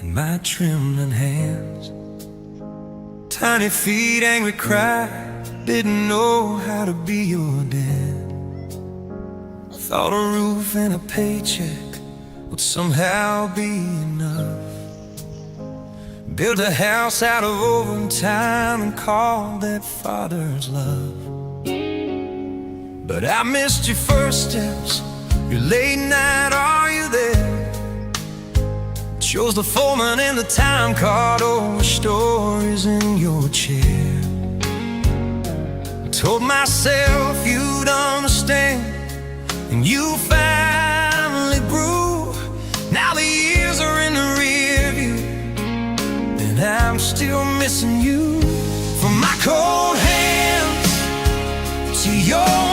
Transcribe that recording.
and my trembling hands. Tiny feet, angry cry, didn't know how to be your dad. Thought a roof and a paycheck would somehow be enough. Built a house out of overtime and called that father's love. But I missed your first steps, your late night, are you there? Chose the foreman and the time card over stories in your chair. I told myself you'd understand, and you finally grew. Now the years are in the rear view, and I'm still missing you. From my cold hands to your